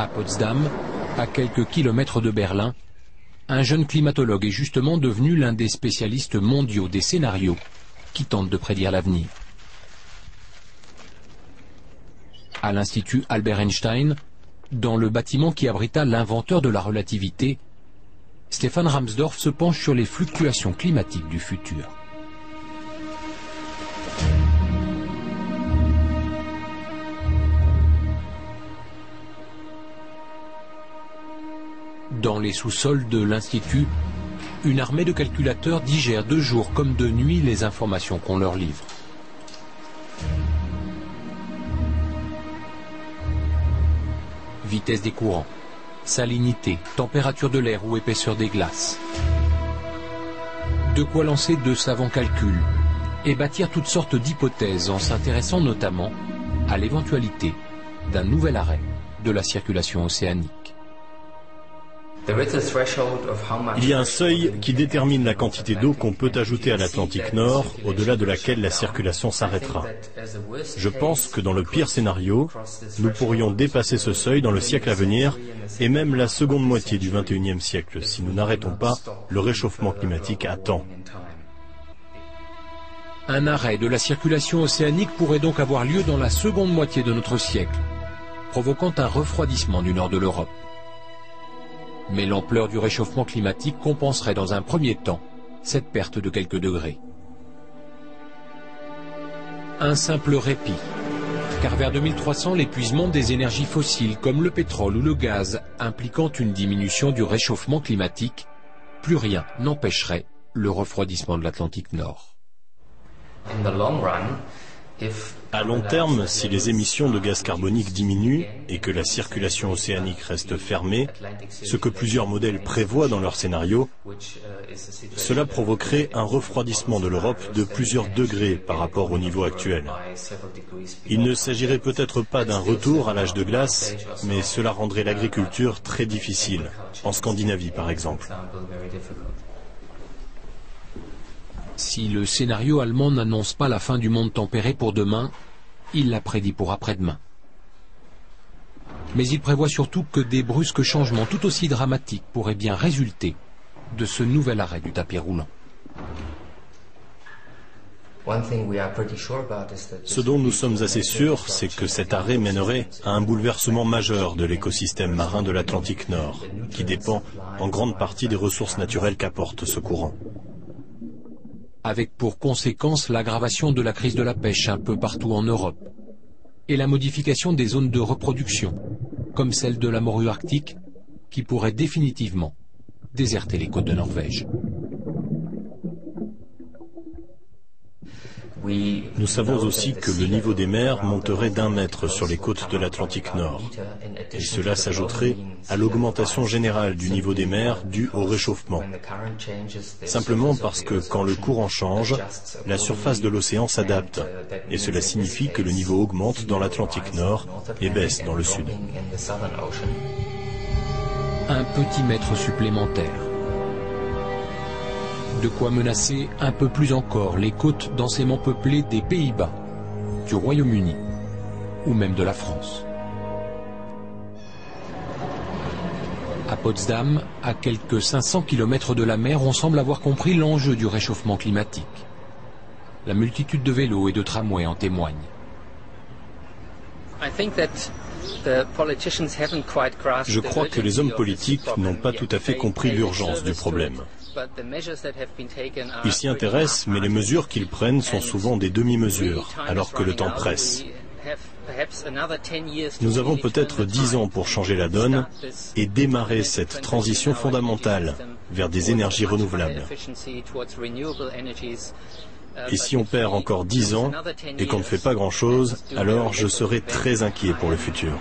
À Potsdam, à quelques kilomètres de Berlin, un jeune climatologue est justement devenu l'un des spécialistes mondiaux des scénarios qui tentent de prédire l'avenir. À l'Institut Albert Einstein, dans le bâtiment qui abrita l'inventeur de la relativité, Stefan Rahmsdorf se penche sur les fluctuations climatiques du futur. Dans les sous-sols de l'Institut, une armée de calculateurs digère de jour comme de nuit les informations qu'on leur livre. Vitesse des courants, salinité, température de l'air ou épaisseur des glaces. De quoi lancer de savants calculs et bâtir toutes sortes d'hypothèses en s'intéressant notamment à l'éventualité d'un nouvel arrêt de la circulation océanique. Il y a un seuil qui détermine la quantité d'eau qu'on peut ajouter à l'Atlantique Nord, au-delà de laquelle la circulation s'arrêtera. Je pense que dans le pire scénario, nous pourrions dépasser ce seuil dans le siècle à venir et même la seconde moitié du XXIe siècle, si nous n'arrêtons pas le réchauffement climatique à temps. Un arrêt de la circulation océanique pourrait donc avoir lieu dans la seconde moitié de notre siècle, provoquant un refroidissement du nord de l'Europe. Mais l'ampleur du réchauffement climatique compenserait dans un premier temps cette perte de quelques degrés. Un simple répit, car vers 2300, l'épuisement des énergies fossiles comme le pétrole ou le gaz impliquant une diminution du réchauffement climatique, plus rien n'empêcherait le refroidissement de l'Atlantique Nord. À long terme, si les émissions de gaz carbonique diminuent et que la circulation océanique reste fermée, ce que plusieurs modèles prévoient dans leurs scénarios, cela provoquerait un refroidissement de l'Europe de plusieurs degrés par rapport au niveau actuel. Il ne s'agirait peut-être pas d'un retour à l'âge de glace, mais cela rendrait l'agriculture très difficile, en Scandinavie par exemple. Si le scénario allemand n'annonce pas la fin du monde tempéré pour demain, il l'a prédit pour après-demain. Mais il prévoit surtout que des brusques changements tout aussi dramatiques pourraient bien résulter de ce nouvel arrêt du tapis roulant. Ce dont nous sommes assez sûrs, c'est que cet arrêt mènerait à un bouleversement majeur de l'écosystème marin de l'Atlantique Nord, qui dépend en grande partie des ressources naturelles qu'apporte ce courant. Avec pour conséquence l'aggravation de la crise de la pêche un peu partout en Europe, et la modification des zones de reproduction, comme celle de la morue arctique, qui pourrait définitivement déserter les côtes de Norvège. Nous savons aussi que le niveau des mers monterait d'1 mètre sur les côtes de l'Atlantique Nord. Et cela s'ajouterait à l'augmentation générale du niveau des mers due au réchauffement. Simplement parce que quand le courant change, la surface de l'océan s'adapte. Et cela signifie que le niveau augmente dans l'Atlantique Nord et baisse dans le Sud. Un petit mètre supplémentaire. De quoi menacer un peu plus encore les côtes densément peuplées des Pays-Bas, du Royaume-Uni ou même de la France. À Potsdam, à quelques 500 km de la mer, on semble avoir compris l'enjeu du réchauffement climatique. La multitude de vélos et de tramways en témoigne. Je crois que les hommes politiques n'ont pas tout à fait compris l'urgence du problème. Ils s'y intéressent, mais les mesures qu'ils prennent sont souvent des demi-mesures, alors que le temps presse. Nous avons peut-être 10 ans pour changer la donne et démarrer cette transition fondamentale vers des énergies renouvelables. Et si on perd encore 10 ans et qu'on ne fait pas grand-chose, alors je serai très inquiet pour le futur.